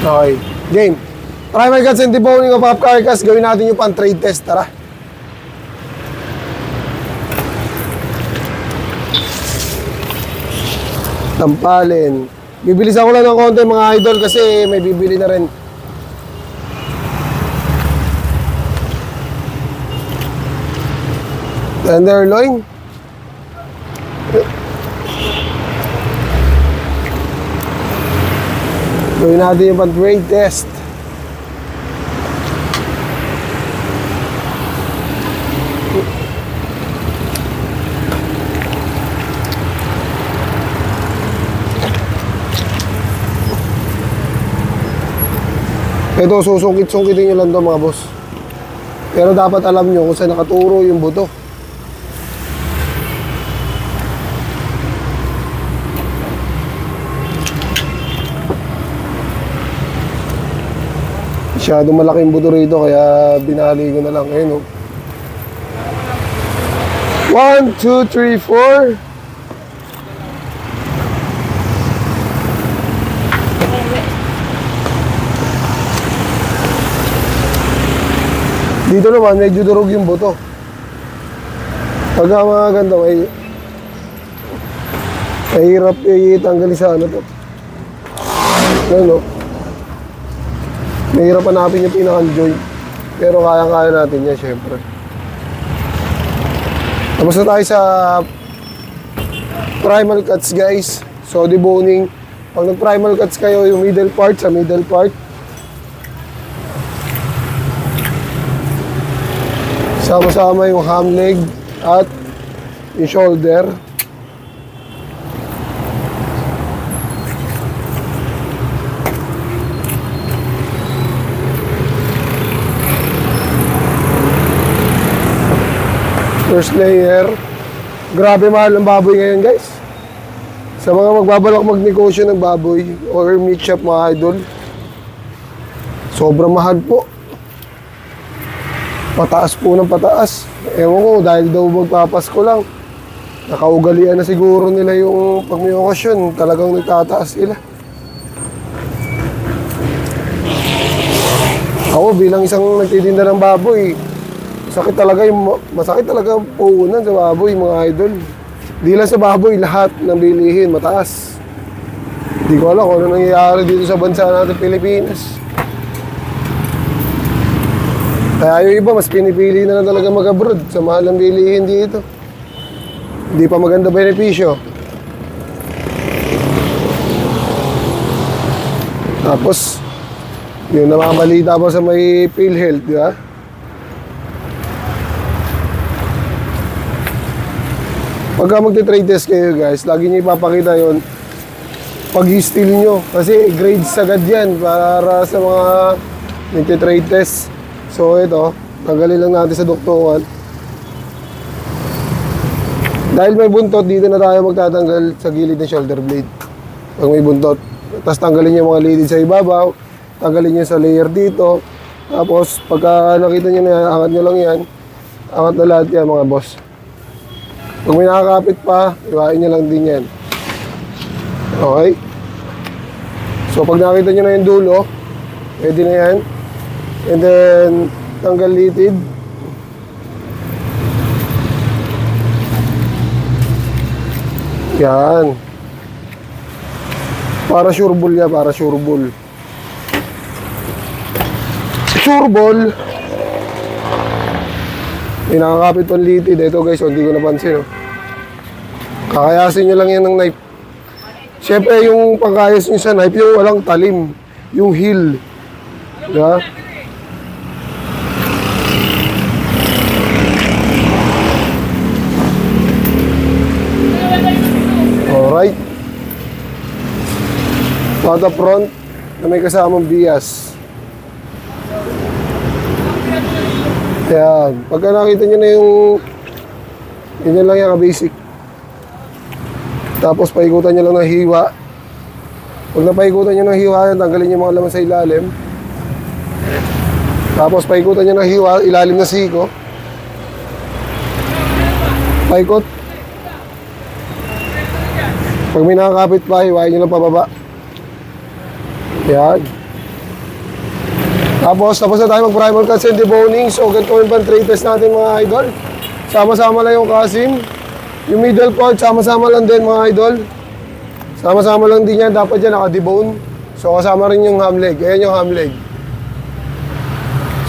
Okay. Game. Primal cuts and deboning of half carcass. Gawin natin yung pan-trade test. Tara. Tampalin. Bibilis ako lang ng konti mga idol kasi may bibili na rin. Tenderloin. Gawin natin yung pan-trade test. Ito, susungkit-sungkitin nyo lang ito mga boss. Pero dapat alam nyo kung saan nakaturo yung buto. Masyadong malaking buto rito kaya binali ko na lang. Ayun o. 1, 2, 3, 4. Dito naman medyo durog yung buto. Pagka mga ganda mahirap itanggalin sa ano to. Ano? Mahirap hanapin yung pinakang joint. Pero kaya-kaya natin yan syempre. Tapos na tayo sa primal cuts guys. So deboning. Pag nag-primal cuts kayo, yung middle part sa middle part. Sama-sama yung ham leg at yung shoulder. First layer. Grabe mahal ng baboy ngayon guys. Sa mga magbabalak magnegosyo ng baboy or meat shop mga idol, sobrang mahal po. Pataas po ng pataas. Ewan ko, dahil daw magpapasko lang. Nakaugalian na siguro nila yung pag may okasyon, talagang nagtataas sila. Ako bilang isang nagtitinda ng baboy, masakit talaga ang puhunan sa baboy mga idol. Di lang sa baboy, lahat ng bilihin mataas. Di ko alam kung ano nangyayari dito sa bansa natin Pilipinas. Kaya yung iba, mas pinipili na lang talaga mag-abroad sa mahal ng bilihin dito. Hindi pa maganda benepisyo. Tapos, yung namamalita pa sa may PhilHealth, di ba? Pagka magte-trade test kayo guys, lagi nyo ipapakita yun pag-i-steal nyo. Kasi grades agad yan para sa mga nagte-trade test. So ito, tanggalin lang natin sa duktungan. Dahil may buntot, dito na tayo magtatanggal sa gilid ng shoulder blade. Pag may buntot. Tapos tanggalin yung mga lidid sa ibabaw. Tanggalin nyo sa layer dito. Tapos pagka nakita nyo na, angat nyo lang yan. Angat na lahat yan mga boss. Pag may nakakapit pa, iwain nyo lang din yan. Okay? So pag nakita nyo na yung dulo, pwede na yan. And then, tanggal litid. Yan. Para sure ball yan, para sure ball. Sure ball. May nakakapit pang litid. Ito guys, hindi ko napansin. Oh. Kakayasin nyo lang yan ng knife. Siyempre, yung pagkayas nyo sa knife, yung walang talim. Yung heel. Diba? Alright. Pata front na may kasamang bias. Yan. Pagka nakita nyo na yung yun lang yung basic. Tapos paikutan nyo lang ng hiwa. Pag napaikutan nyo ng hiwa yan, tanggalin yung mga laman sa ilalim. Tapos paikutan nyo ng hiwa, ilalim na siko. Paikot. Pag may nakakapit pa, hiwain nyo lang pababa. Yan. Tapos na tayo mag-primal cuts and deboning. So ganito yung pan-trade test natin mga idol. Sama-sama lang yung kasim. Yung middle part, sama-sama lang din mga idol. Sama-sama lang din yan. Dapat yan naka-debone. So kasama rin yung ham leg. Ayan yung ham leg.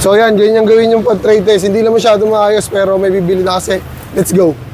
So yan, ganyan yung gawin yung pan-trade test. Hindi lang masyado maayos pero may bibili na kasi. Let's go!